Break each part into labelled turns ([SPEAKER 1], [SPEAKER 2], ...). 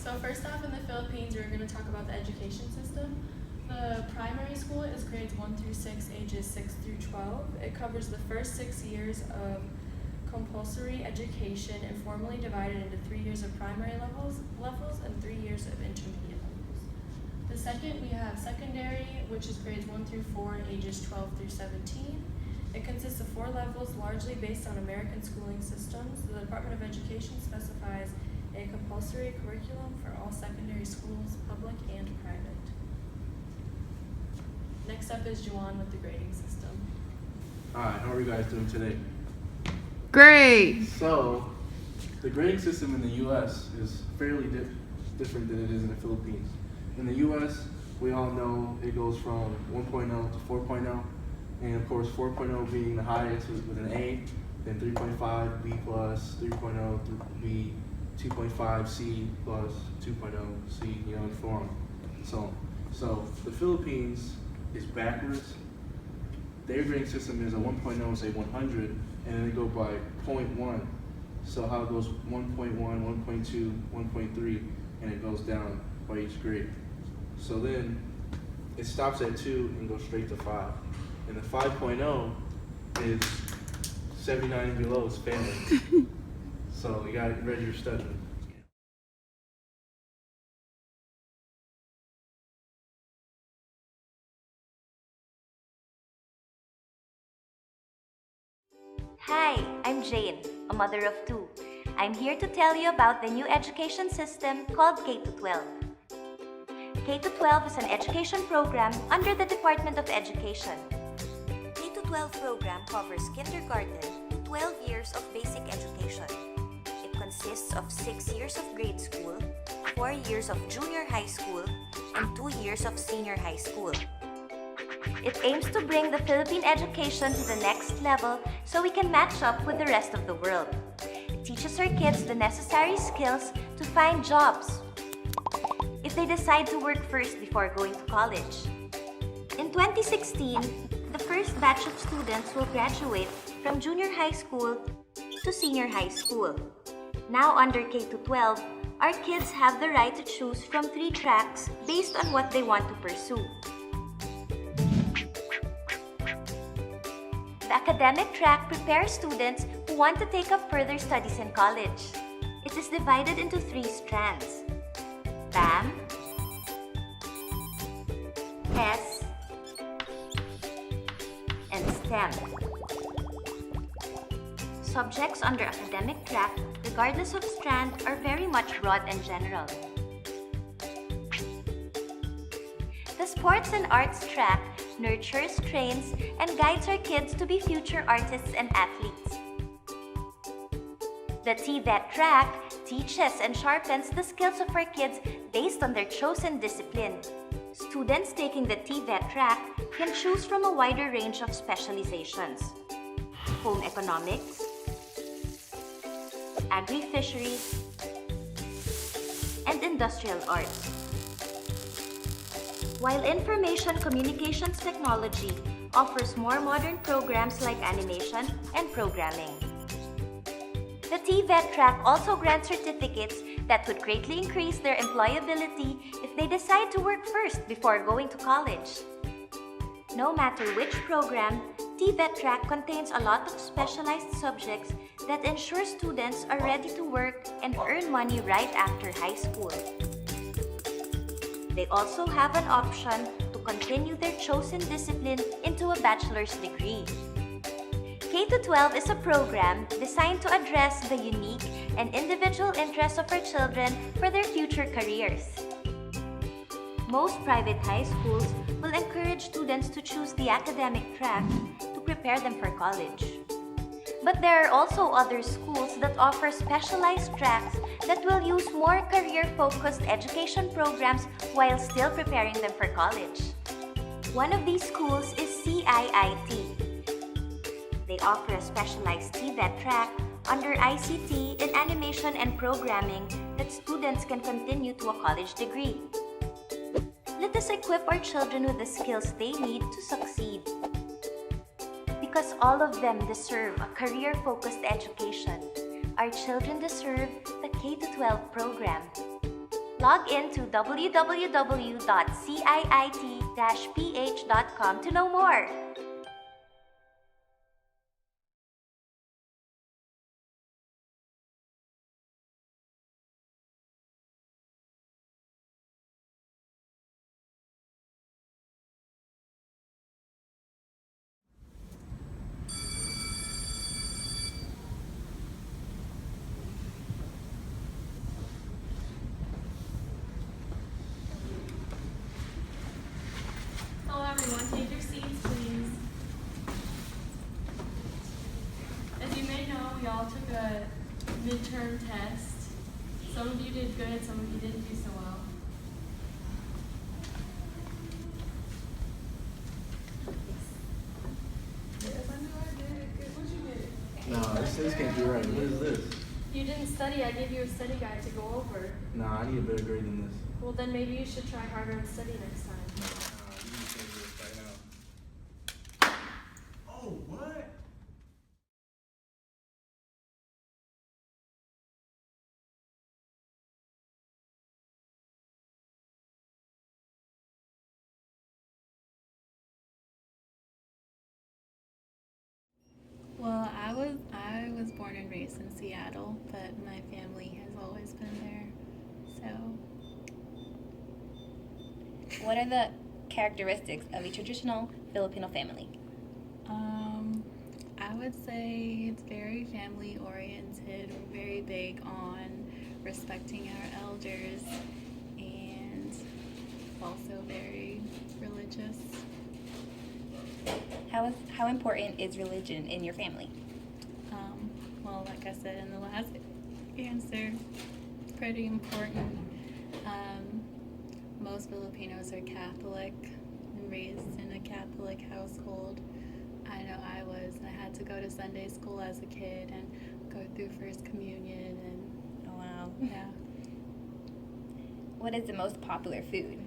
[SPEAKER 1] So first off, in the Philippines, we're going to talk about the education system. The primary school is grades 1 through 6, ages 6 through 12. It covers the first 6 years of compulsory education and formally divided into 3 years of primary levels and 3 years of intermediate levels. The second, we have secondary, which is grades 1 through 4, ages 12 through 17. It consists of 4 levels, largely based on American schooling systems. The Department of Education specifies a compulsory curriculum for all secondary schools, public and private. Next up is Juwan with the grading system.
[SPEAKER 2] Hi, how are you guys doing today?
[SPEAKER 3] Great!
[SPEAKER 2] So, the grading system in the U.S. is fairly different than it is in the Philippines. In the U.S., we all know it goes from 1.0 to 4.0, and of course 4.0 being the highest with an A, then 3.5, B plus, 3.0, B, 2.5, C plus, 2.0, C, and so on. So the Philippines is backwards. Their grading system is a 1.0 is a 100, and then they go by 0.1. So how it goes 1.1, 1.2, 1.3, and it goes down by each grade. So then it stops at 2 and goes straight to 5. And the 5.0 is 79 and below is failing. So you gotta get ready your study.
[SPEAKER 4] Hi, I'm Jane, a mother of 2. I'm here to tell you about the new education system called K-12. K-12 is an education program under the Department of Education. K-12 program covers kindergarten to 12 years of basic education. It consists of 6 years of grade school, 4 years of junior high school, and 2 years of senior high school. It aims to bring the Philippine education to the next level so we can match up with the rest of the world. It teaches our kids the necessary skills to find jobs if they decide to work first before going to college. In 2016, the first batch of students will graduate from junior high school to senior high school. Now under K-12, our kids have the right to choose from 3 tracks based on what they want to pursue. The academic track prepares students who want to take up further studies in college. It is divided into 3 strands: BAM, S, and STEM. Subjects under academic track, regardless of strand, are very much broad and general. The sports and arts track nurtures, trains, and guides our kids to be future artists and athletes. The TVET track teaches and sharpens the skills of our kids based on their chosen discipline. Students taking the TVET track can choose from a wider range of specializations: home economics, agri-fisheries, and industrial arts. While Information Communications Technology offers more modern programs like animation and programming. The TVET track also grants certificates that would greatly increase their employability if they decide to work first before going to college. No matter which program, TVET track contains a lot of specialized subjects that ensure students are ready to work and earn money right after high school. They also have an option to continue their chosen discipline into a bachelor's degree. K-12 is a program designed to address the unique and individual interests of our children for their future careers. Most private high schools will encourage students to choose the academic track to prepare them for college. But there are also other schools that offer specialized tracks that will use more career-focused education programs while still preparing them for college. One of these schools is CIIT. They offer a specialized TVET track under ICT in animation and programming that students can continue to a college degree. Let us equip our children with the skills they need to succeed. Because all of them deserve a career-focused education, our children deserve the K-12 program. Log in to www.ciit-ph.com to know more.
[SPEAKER 1] Hello everyone, take your seats please. As you may know, we all took a midterm test. Some of you did good, some of you didn't do so well.
[SPEAKER 2] Nah, this can't be right. What is this?
[SPEAKER 1] You didn't study, I gave you a study guide to go over.
[SPEAKER 2] Nah, I need a better grade than this.
[SPEAKER 1] Well then maybe you should try harder and study next time.
[SPEAKER 2] Nah, you need to change this right now. Oh, what?
[SPEAKER 5] Well, I was born and raised in Seattle, but my family has always been there. So,
[SPEAKER 4] What are the characteristics of a traditional Filipino family?
[SPEAKER 5] I would say it's very family oriented. We're very big on respecting our elders and also very religious.
[SPEAKER 4] How important is religion in your family?
[SPEAKER 5] Well, like I said in the last answer, it's pretty important. Most Filipinos are Catholic and raised in a Catholic household. I know I was. I had to go to Sunday school as a kid and go through First Communion and
[SPEAKER 4] Oh, wow.
[SPEAKER 5] yeah.
[SPEAKER 4] What is the most popular food?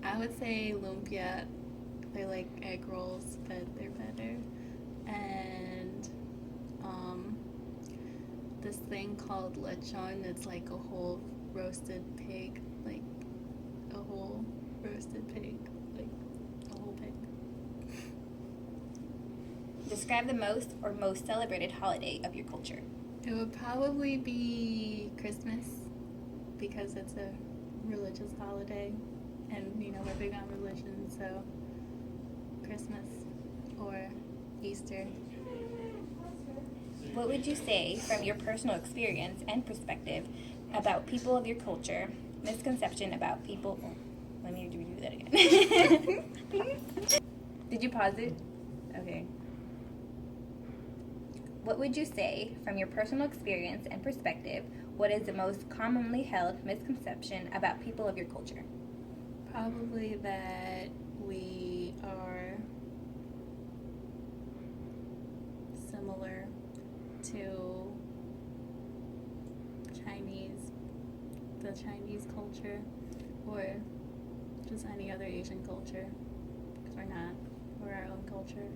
[SPEAKER 5] I would say lumpia. They're like egg rolls, but they're better. And this thing called lechon. It's like a whole roasted pig, like a whole roasted pig, like a whole pig.
[SPEAKER 4] Describe the most or most celebrated holiday of your culture.
[SPEAKER 5] It would probably be Christmas because it's a religious holiday, and we're big on religion, so Christmas or Easter.
[SPEAKER 4] What would you say from your personal experience and perspective about people of your culture, misconception about people? Oh, let me redo that again. Did you pause it? Okay. What would you say from your personal experience and perspective? What is the most commonly held misconception about people of your culture?
[SPEAKER 5] Probably that we are similar to the Chinese culture, or just any other Asian culture, because we're not. We're our own culture.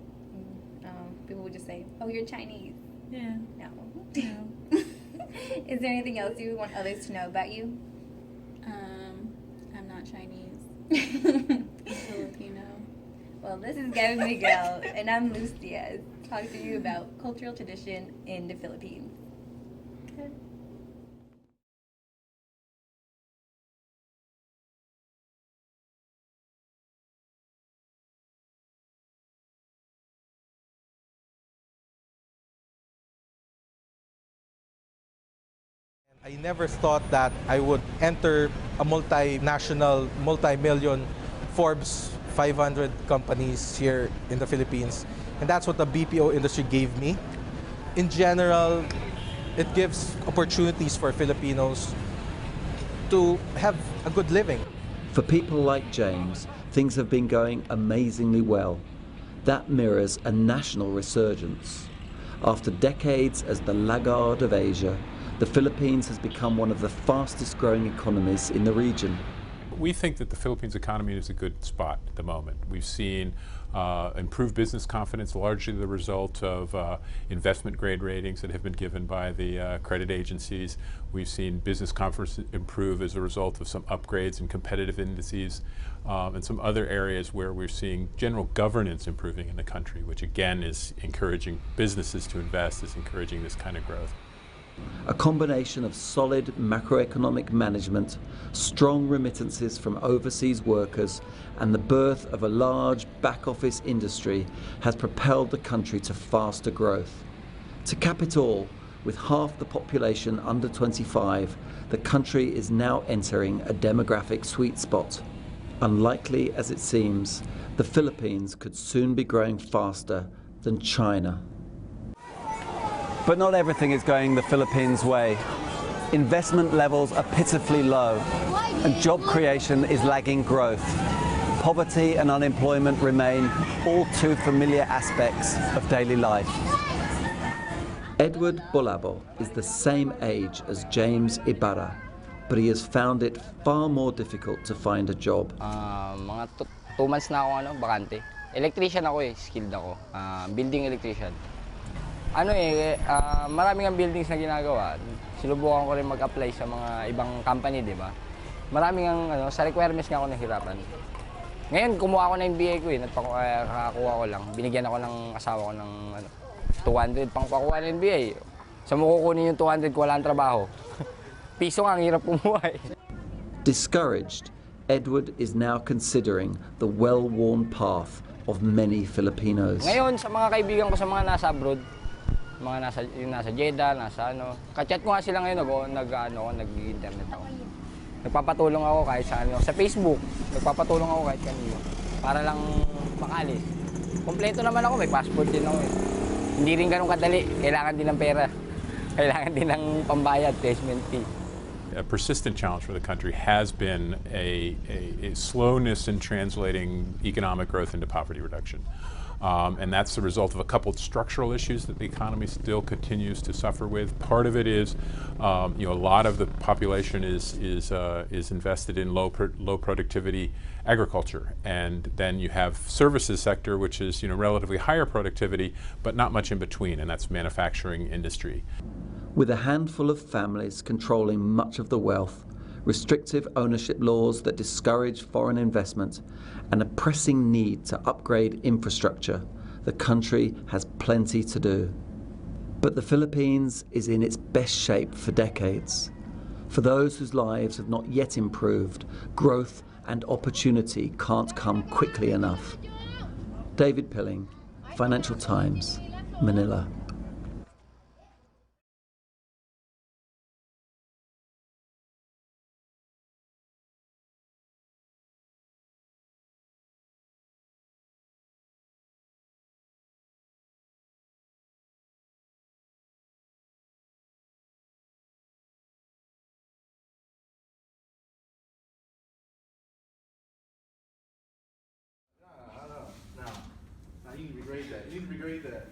[SPEAKER 4] People would just say, "Oh, you're Chinese."
[SPEAKER 5] Yeah.
[SPEAKER 4] No.
[SPEAKER 5] No.
[SPEAKER 4] Is there anything else you want others to know about you?
[SPEAKER 5] I'm not Chinese. I'm Filipino.
[SPEAKER 4] Well, this is Gavin Miguel, and I'm Luz Diaz, talking to you about cultural tradition in the Philippines.
[SPEAKER 5] Okay.
[SPEAKER 6] I never thought that I would enter a multinational, multi-million Forbes 500 companies here in the Philippines. And that's what the BPO industry gave me. In general, it gives opportunities for Filipinos to have a good living.
[SPEAKER 7] For people like James, things have been going amazingly well. That mirrors a national resurgence. After decades as the laggard of Asia, the Philippines has become one of the fastest growing economies in the region.
[SPEAKER 8] We think that the Philippines economy is a good spot at the moment. We've seen improved business confidence, largely the result of investment grade ratings that have been given by the credit agencies. We've seen business confidence improve as a result of some upgrades in competitive indices and some other areas where we're seeing general governance improving in the country, which again is encouraging businesses to invest, is encouraging this kind of growth.
[SPEAKER 7] A combination of solid macroeconomic management, strong remittances from overseas workers, and the birth of a large back-office industry has propelled the country to faster growth. To cap it all, with half the population under 25, the country is now entering a demographic sweet spot. Unlikely as it seems, the Philippines could soon be growing faster than China.
[SPEAKER 9] But not everything is going the Philippines' way. Investment levels are pitifully low, and job creation is lagging growth. Poverty and unemployment remain all too familiar aspects of daily life.
[SPEAKER 7] Edward Bolabo is the same age as James Ibarra, but he has found it far more difficult to find a job.
[SPEAKER 10] Mga 2 months na ako bakante. Electrician ako skilled ako. Building electrician. Maraming ang buildings na ginagawa. Sinubukan ko rin mag-apply sa mga ibang company, di ba? Maraming ang sa requirements nga ako nahirapan. Ngayon, kumuha ako ng MBA ko nakakuha ko lang. Binigyan ako ng asawa ko ng 200 pang pakuha ng MBA. Sa mo kukunin yung 200 ko wala ang trabaho. Piso nga, ang hirap kumuha
[SPEAKER 7] Discouraged, Edward is now considering the well-worn path of many Filipinos.
[SPEAKER 10] Ngayon, sa mga kaibigan ko sa mga nasa abroad, mga nasa Jeddah, ka-chat ko nga sila ngayon nag-internet ako. Nagpapatulong ako kahit sa Facebook, nagpapatulong ako kahit kanino para lang makalis. Kompleto naman ako, may passport din ako Hindi rin ganun kadali, kailangan din ng pera. Kailangan din ng pambayad, placement fee.
[SPEAKER 8] A persistent challenge for the country has been a slowness in translating economic growth into poverty reduction. And that's the result of a couple of structural issues that the economy still continues to suffer with. Part of it is, a lot of the population is invested in low productivity agriculture, and then you have services sector, which is relatively higher productivity, but not much in between, and that's manufacturing industry.
[SPEAKER 7] With a handful of families controlling much of the wealth, restrictive ownership laws that discourage foreign investment, and a pressing need to upgrade infrastructure, the country has plenty to do. But the Philippines is in its best shape for decades. For those whose lives have not yet improved, growth and opportunity can't come quickly enough. David Pilling, Financial Times, Manila.
[SPEAKER 2] You need to regrade that. You need to regrade that.